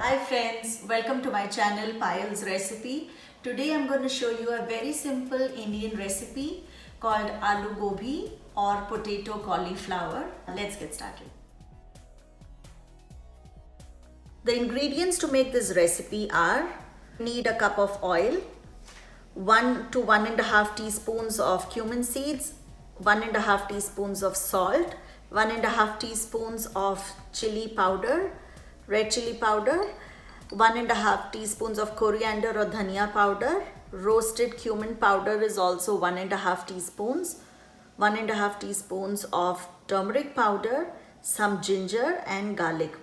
Hi friends, welcome to my channel Payal's Recipe. Today I'm going to show you a very simple Indian recipe called Aloo Gobi or potato cauliflower. Let's get started. The ingredients to make this recipe are: need a cup of oil, 1 to 1.5 teaspoons of cumin seeds, 1.5 teaspoons of salt, 1.5 teaspoons of chili powder, red chili powder, 1.5 teaspoons of coriander or dhania powder, roasted cumin powder is also 1.5 teaspoons, 1.5 teaspoons of turmeric powder, some ginger and garlic,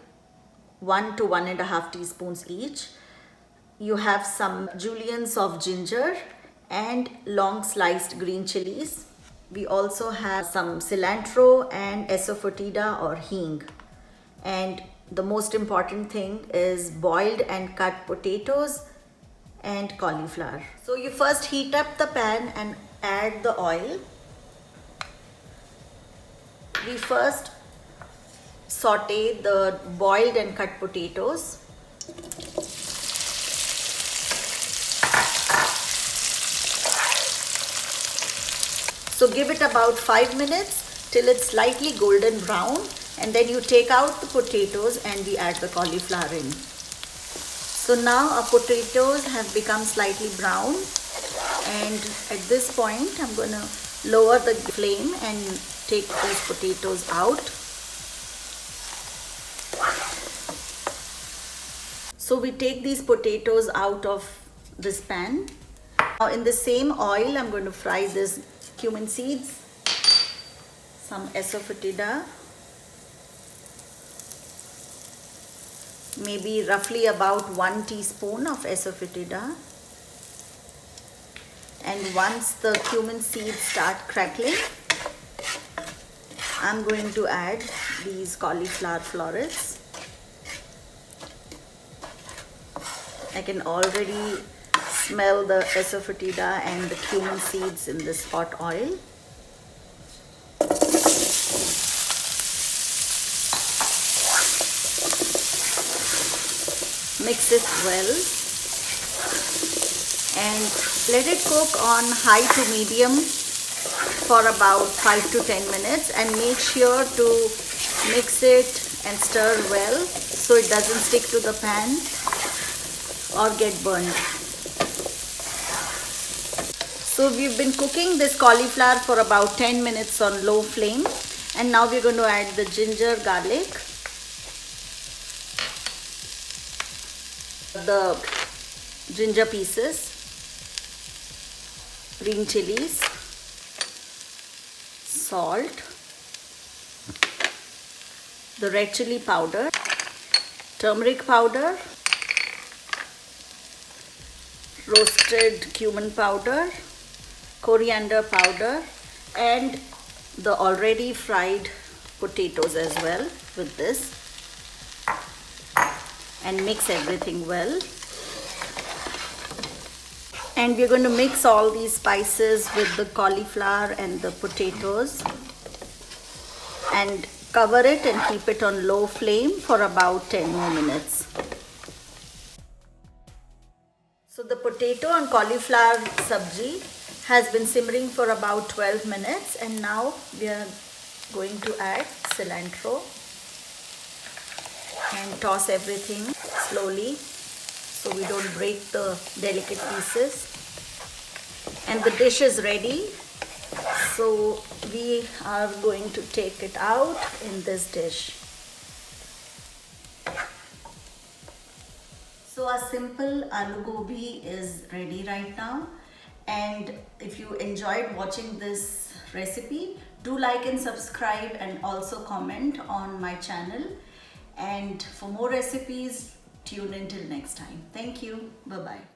1 to 1.5 teaspoons each. You have some juliennes of ginger and long sliced green chilies. We also have some cilantro and asafoetida or hing. And the most important thing is boiled and cut potatoes and cauliflower. So you first heat up the pan and add the oil. We first saute the boiled and cut potatoes. So give it about 5 minutes till it's slightly golden brown, and then you take out the potatoes and we add the cauliflower in. So now our potatoes have become slightly brown, and at this point I'm going to lower the flame and take these potatoes out. So we take these potatoes out of this pan. Now in the same oil I'm going to fry this cumin seeds, some asafoetida, maybe roughly about 1 teaspoon of asafoetida. And once the cumin seeds start crackling, I'm going to add these cauliflower florets. I can already smell the asafoetida and the cumin seeds in this hot oil. Mix it well and let it cook on high to medium for about 5 to 10 minutes, and make sure to mix it and stir well so it doesn't stick to the pan or get burned. So we've been cooking this cauliflower for about 10 minutes on low flame, and now we're going to add the ginger, garlic, the ginger pieces, green chilies, salt, the red chili powder, turmeric powder, roasted cumin powder, coriander powder, and the already fried potatoes as well with this, and mix everything well. And we're going to mix all these spices with the cauliflower and the potatoes and cover it and keep it on low flame for about 10 more minutes. So the potato and cauliflower sabji has been simmering for about 12 minutes, and now we are going to add cilantro and toss everything slowly so we don't break the delicate pieces. And the dish is ready, so we are going to take it out in this dish. So a simple aloo gobi is ready right now, and if you enjoyed watching this recipe, do like and subscribe and also comment on my channel. And for more recipes, tune in till next time. Thank you. Bye-bye.